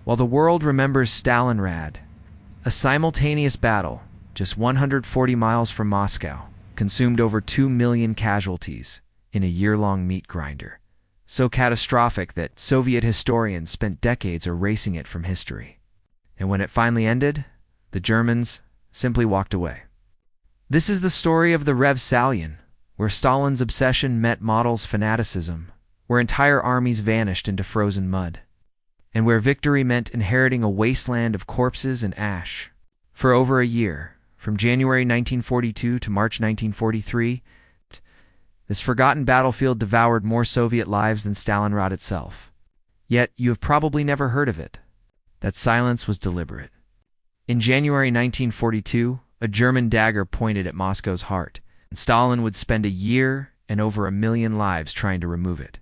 While the world remembers Stalingrad, a simultaneous battle, just 140 miles from Moscow, consumed over 2 million casualties in a year-long meat grinder, so catastrophic that Soviet historians spent decades erasing it from history. And when it finally ended, the Germans simply walked away. This is the story of the Rzhev salient, where Stalin's obsession met Model's fanaticism, where entire armies vanished into frozen mud, and where victory meant inheriting a wasteland of corpses and ash. For over a year, from January 1942 to March 1943, this forgotten battlefield devoured more Soviet lives than Stalingrad itself. Yet you have probably never heard of it. That silence was deliberate. In January 1942, a German dagger pointed at Moscow's heart, and Stalin would spend a year and over 1 million lives trying to remove it.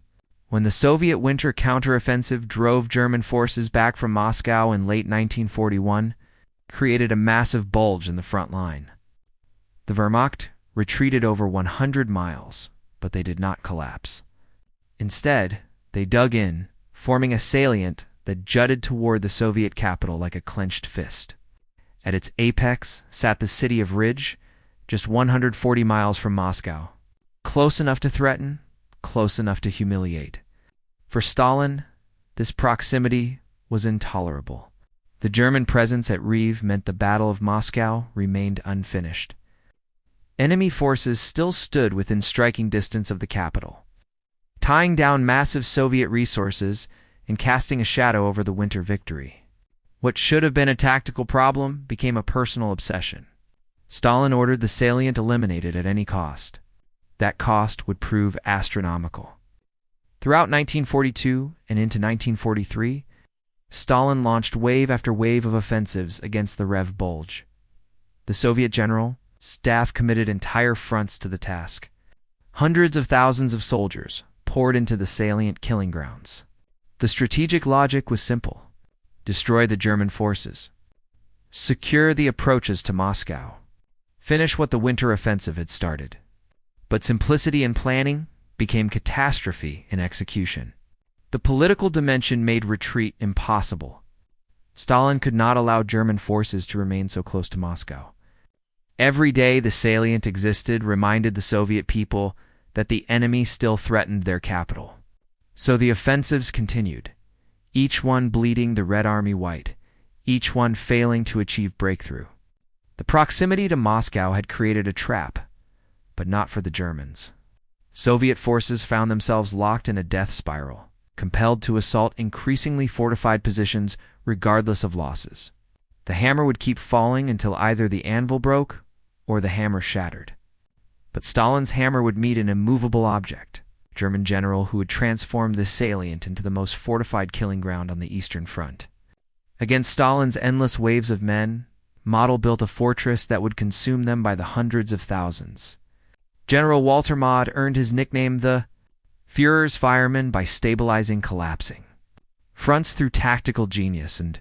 When the Soviet winter counteroffensive drove German forces back from Moscow in late 1941, it created a massive bulge in the front line. The Wehrmacht retreated over 100 miles, but they did not collapse. Instead, they dug in, forming a salient that jutted toward the Soviet capital like a clenched fist. At its apex sat the city of Rzhev, just 140 miles from Moscow. Close enough to threaten, close enough to humiliate. For Stalin, this proximity was intolerable. The German presence at Rzhev meant the Battle of Moscow remained unfinished. Enemy forces still stood within striking distance of the capital, tying down massive Soviet resources and casting a shadow over the winter victory. What should have been a tactical problem became a personal obsession. Stalin ordered the salient eliminated at any cost. That cost would prove astronomical. Throughout 1942 and into 1943, Stalin launched wave after wave of offensives against the Rzhev Bulge. The Soviet general staff committed entire fronts to the task. Hundreds of thousands of soldiers poured into the salient killing grounds. The strategic logic was simple: destroy the German forces, secure the approaches to Moscow, finish what the winter offensive had started. But simplicity in planning became catastrophe in execution. The political dimension made retreat impossible. Stalin could not allow German forces to remain so close to Moscow. Every day the salient existed reminded the Soviet people that the enemy still threatened their capital. So the offensives continued, each one bleeding the Red Army white, each one failing to achieve breakthrough. The proximity to Moscow had created a trap, but not for the Germans. Soviet forces found themselves locked in a death spiral, compelled to assault increasingly fortified positions regardless of losses. The hammer would keep falling until either the anvil broke or the hammer shattered. But Stalin's hammer would meet an immovable object, a German general who had transformed this salient into the most fortified killing ground on the Eastern Front. Against Stalin's endless waves of men, Model built a fortress that would consume them by the hundreds of thousands. General Walter Model earned his nickname the Führer's Fireman by stabilizing collapsing fronts through tactical genius and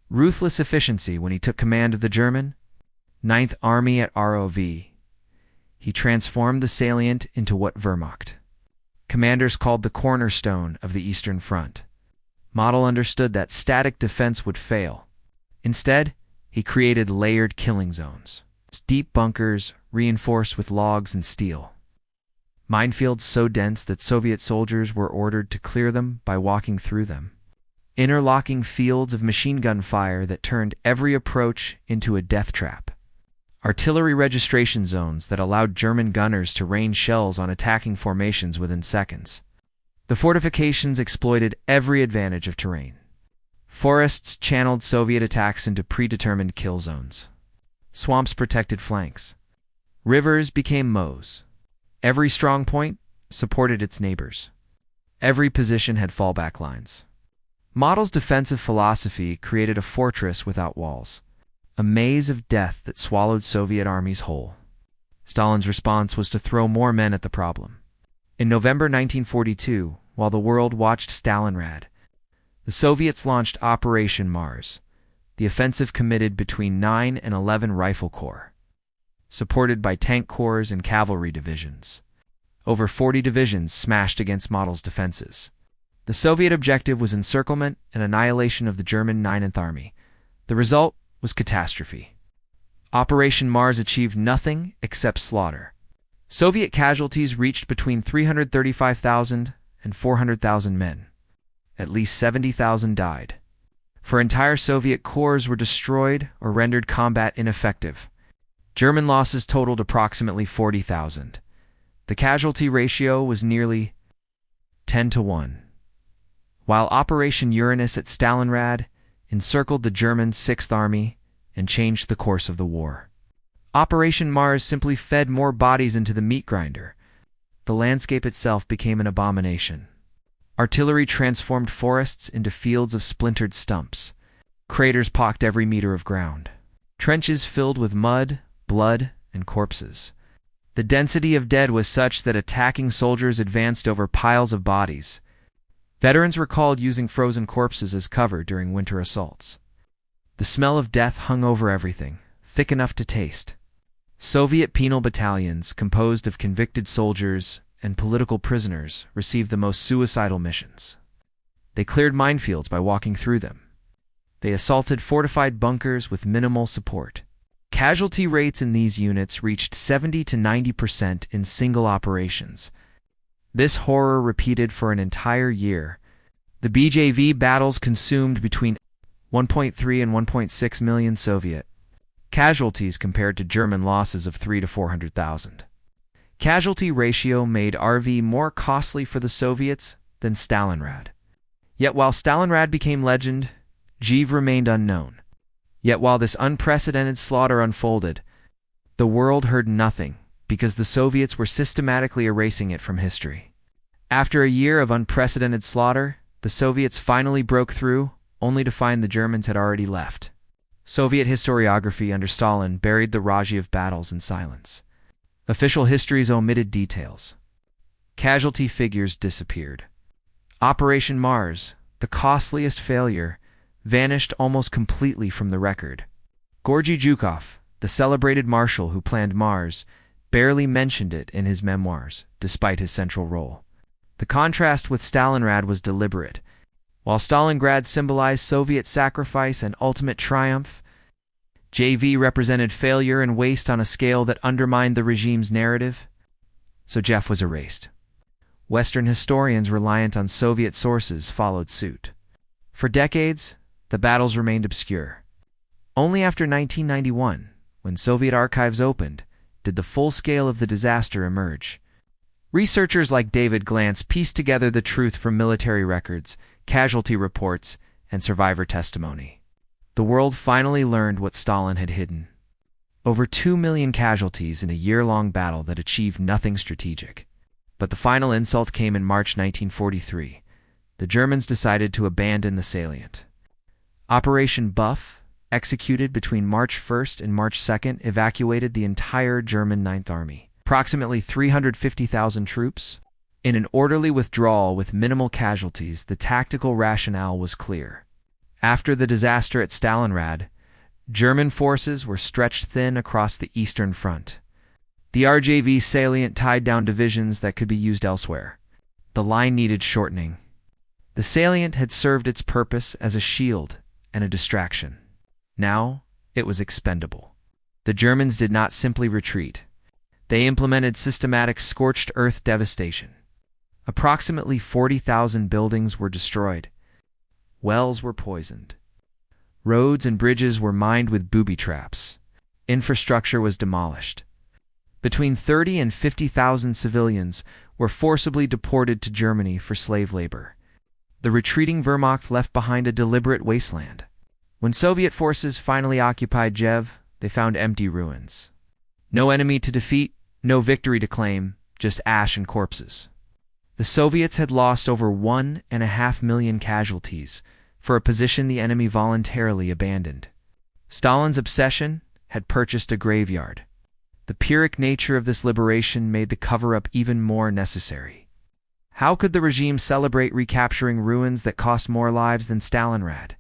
ruthless efficiency. When he took command of the German Ninth Army at Rzhev, he transformed the salient into what Wehrmacht commanders called the cornerstone of the Eastern Front. Model understood that static defense would fail. Instead, he created layered killing zones, deep bunkers reinforced with logs and steel. Minefields so dense that Soviet soldiers were ordered to clear them by walking through them. Interlocking fields of machine gun fire that turned every approach into a death trap. Artillery registration zones that allowed German gunners to rain shells on attacking formations within seconds. The fortifications exploited every advantage of terrain. Forests channeled Soviet attacks into predetermined kill zones. Swamps protected flanks. Rivers became mows. Every strong point supported its neighbors. Every position had fallback lines. Model's defensive philosophy created a fortress without walls, a maze of death that swallowed Soviet armies whole. Stalin's response was to throw more men at the problem. In November 1942, while the world watched Stalingrad, the Soviets launched Operation Mars. The offensive committed between 9 and 11 rifle corps, supported by tank corps and cavalry divisions. Over 40 divisions smashed against Model's defenses. The Soviet objective was encirclement and annihilation of the German Ninth Army. The result was catastrophe. Operation Mars achieved nothing except slaughter. Soviet casualties reached between 335,000 and 400,000 men. At least 70,000 died. For entire Soviet corps were destroyed or rendered combat ineffective. German losses totaled approximately 40,000. The casualty ratio was nearly 10-1. While Operation Uranus at Stalingrad encircled the German Sixth Army and changed the course of the war. Operation Mars simply fed more bodies into the meat grinder. The landscape itself became an abomination. Artillery transformed forests into fields of splintered stumps. Craters pocked every meter of ground. Trenches filled with mud, blood, and corpses. The density of dead was such that attacking soldiers advanced over piles of bodies. Veterans recalled using frozen corpses as cover during winter assaults. The smell of death hung over everything, thick enough to taste. Soviet penal battalions, composed of convicted soldiers and political prisoners, received the most suicidal missions. They cleared minefields by walking through them. They assaulted fortified bunkers with minimal support. Casualty rates in these units reached 70-90% in single operations. This horror repeated for an entire year. The BJV battles consumed between 1.3 and 1.6 million Soviet casualties compared to German losses of 300,000 to 400,000. Casualty ratio made RV more costly for the Soviets than Stalingrad. Yet while Stalingrad became legend, Rzhev remained unknown. Yet while this unprecedented slaughter unfolded, the world heard nothing because the Soviets were systematically erasing it from history. After a year of unprecedented slaughter, the Soviets finally broke through, only to find the Germans had already left. Soviet historiography under Stalin buried the Rzhev battles in silence. Official histories omitted details. Casualty figures disappeared. Operation Mars, the costliest failure, vanished almost completely from the record. Georgy Zhukov, the celebrated marshal who planned Mars, barely mentioned it in his memoirs, despite his central role. The contrast with Stalingrad was deliberate. While Stalingrad symbolized Soviet sacrifice and ultimate triumph, JV represented failure and waste on a scale that undermined the regime's narrative. So Rzhev was erased. Western historians reliant on Soviet sources followed suit. For decades, the battles remained obscure. Only after 1991, when Soviet archives opened, did the full scale of the disaster emerge. Researchers like David Glantz pieced together the truth from military records, casualty reports, and survivor testimony. The world finally learned what Stalin had hidden. Over 2 million casualties in a year-long battle that achieved nothing strategic. But the final insult came in March 1943. The Germans decided to abandon the salient. Operation Buff, executed between March 1st and March 2nd, evacuated the entire German Ninth Army, approximately 350,000 troops. In an orderly withdrawal with minimal casualties, the tactical rationale was clear. After the disaster at Stalingrad, German forces were stretched thin across the Eastern Front. The RJV salient tied down divisions that could be used elsewhere. The line needed shortening. The salient had served its purpose as a shield and a distraction. Now, it was expendable. The Germans did not simply retreat. They implemented systematic scorched earth devastation. Approximately 40,000 buildings were destroyed. Wells were poisoned. Roads and bridges were mined with booby traps. Infrastructure was demolished. Between 30 and 50,000 civilians were forcibly deported to Germany for slave labor. The retreating Wehrmacht left behind a deliberate wasteland. When Soviet forces finally occupied Rzhev, they found empty ruins. No enemy to defeat, no victory to claim, just ash and corpses. The Soviets had lost over 1.5 million casualties for a position the enemy voluntarily abandoned. Stalin's obsession had purchased a graveyard. The Pyrrhic nature of this liberation made the cover-up even more necessary. How could the regime celebrate recapturing ruins that cost more lives than Stalingrad?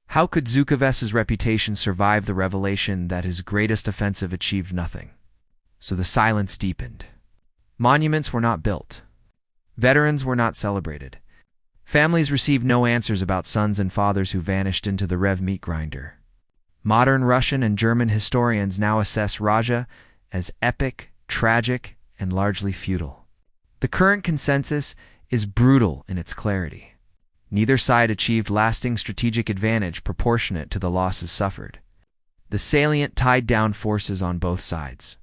How could Zhukov's reputation survive the revelation that his greatest offensive achieved nothing? So the silence deepened. Monuments were not built. Veterans were not celebrated. Families received no answers about sons and fathers who vanished into the Rzhev meat grinder. Modern Russian and German historians now assess Rzhev as epic, tragic, and largely futile. The current consensus is brutal in its clarity. Neither side achieved lasting strategic advantage proportionate to the losses suffered. The salient tied down forces on both sides.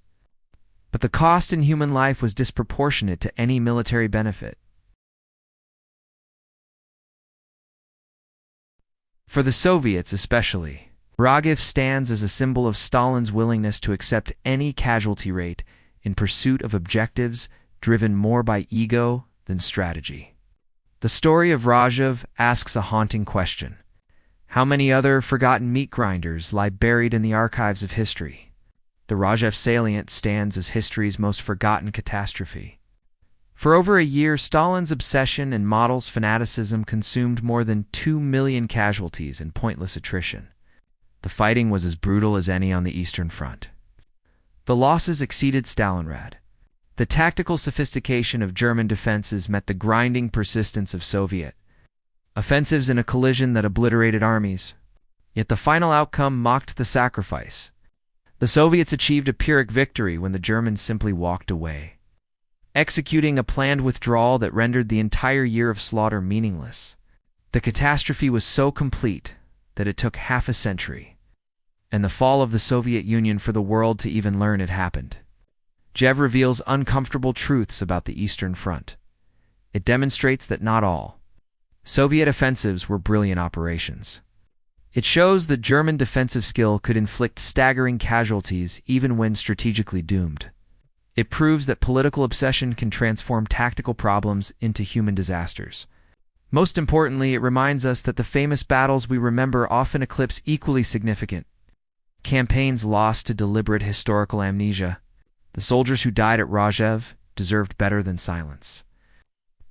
But the cost in human life was disproportionate to any military benefit. For the Soviets especially, Rzhev stands as a symbol of Stalin's willingness to accept any casualty rate in pursuit of objectives driven more by ego than strategy. The story of Rzhev asks a haunting question. How many other forgotten meat grinders lie buried in the archives of history? The Rzhev salient stands as history's most forgotten catastrophe. For over a year, Stalin's obsession and Model's fanaticism consumed more than 2 million casualties in pointless attrition. The fighting was as brutal as any on the Eastern Front. The losses exceeded Stalingrad. The tactical sophistication of German defenses met the grinding persistence of Soviet offensives in a collision that obliterated armies. Yet the final outcome mocked the sacrifice. The Soviets achieved a Pyrrhic victory when the Germans simply walked away, executing a planned withdrawal that rendered the entire year of slaughter meaningless. The catastrophe was so complete that it took half a century, and the fall of the Soviet Union for the world to even learn it happened. Rzhev reveals uncomfortable truths about the Eastern Front. It demonstrates that not all Soviet offensives were brilliant operations. It shows that German defensive skill could inflict staggering casualties even when strategically doomed. It proves that political obsession can transform tactical problems into human disasters. Most importantly, it reminds us that the famous battles we remember often eclipse equally significant campaigns lost to deliberate historical amnesia. The soldiers who died at Rzhev deserved better than silence.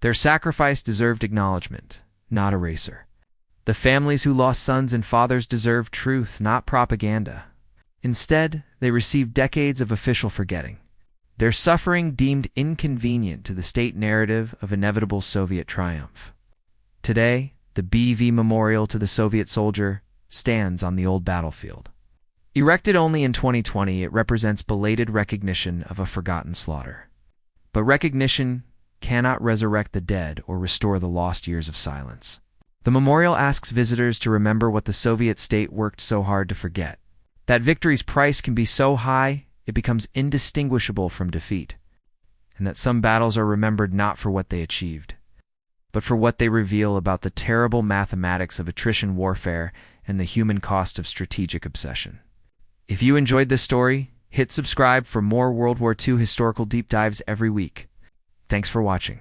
Their sacrifice deserved acknowledgement, not erasure. The families who lost sons and fathers deserved truth, not propaganda. Instead, they received decades of official forgetting. Their suffering deemed inconvenient to the state narrative of inevitable Soviet triumph. Today, the BV Memorial to the Soviet soldier stands on the old battlefield. Erected only in 2020, it represents belated recognition of a forgotten slaughter. But recognition cannot resurrect the dead or restore the lost years of silence. The memorial asks visitors to remember what the Soviet state worked so hard to forget. That victory's price can be so high, it becomes indistinguishable from defeat. And that some battles are remembered not for what they achieved, but for what they reveal about the terrible mathematics of attrition warfare and the human cost of strategic obsession. If you enjoyed this story, hit subscribe for more World War II historical deep dives every week. Thanks for watching.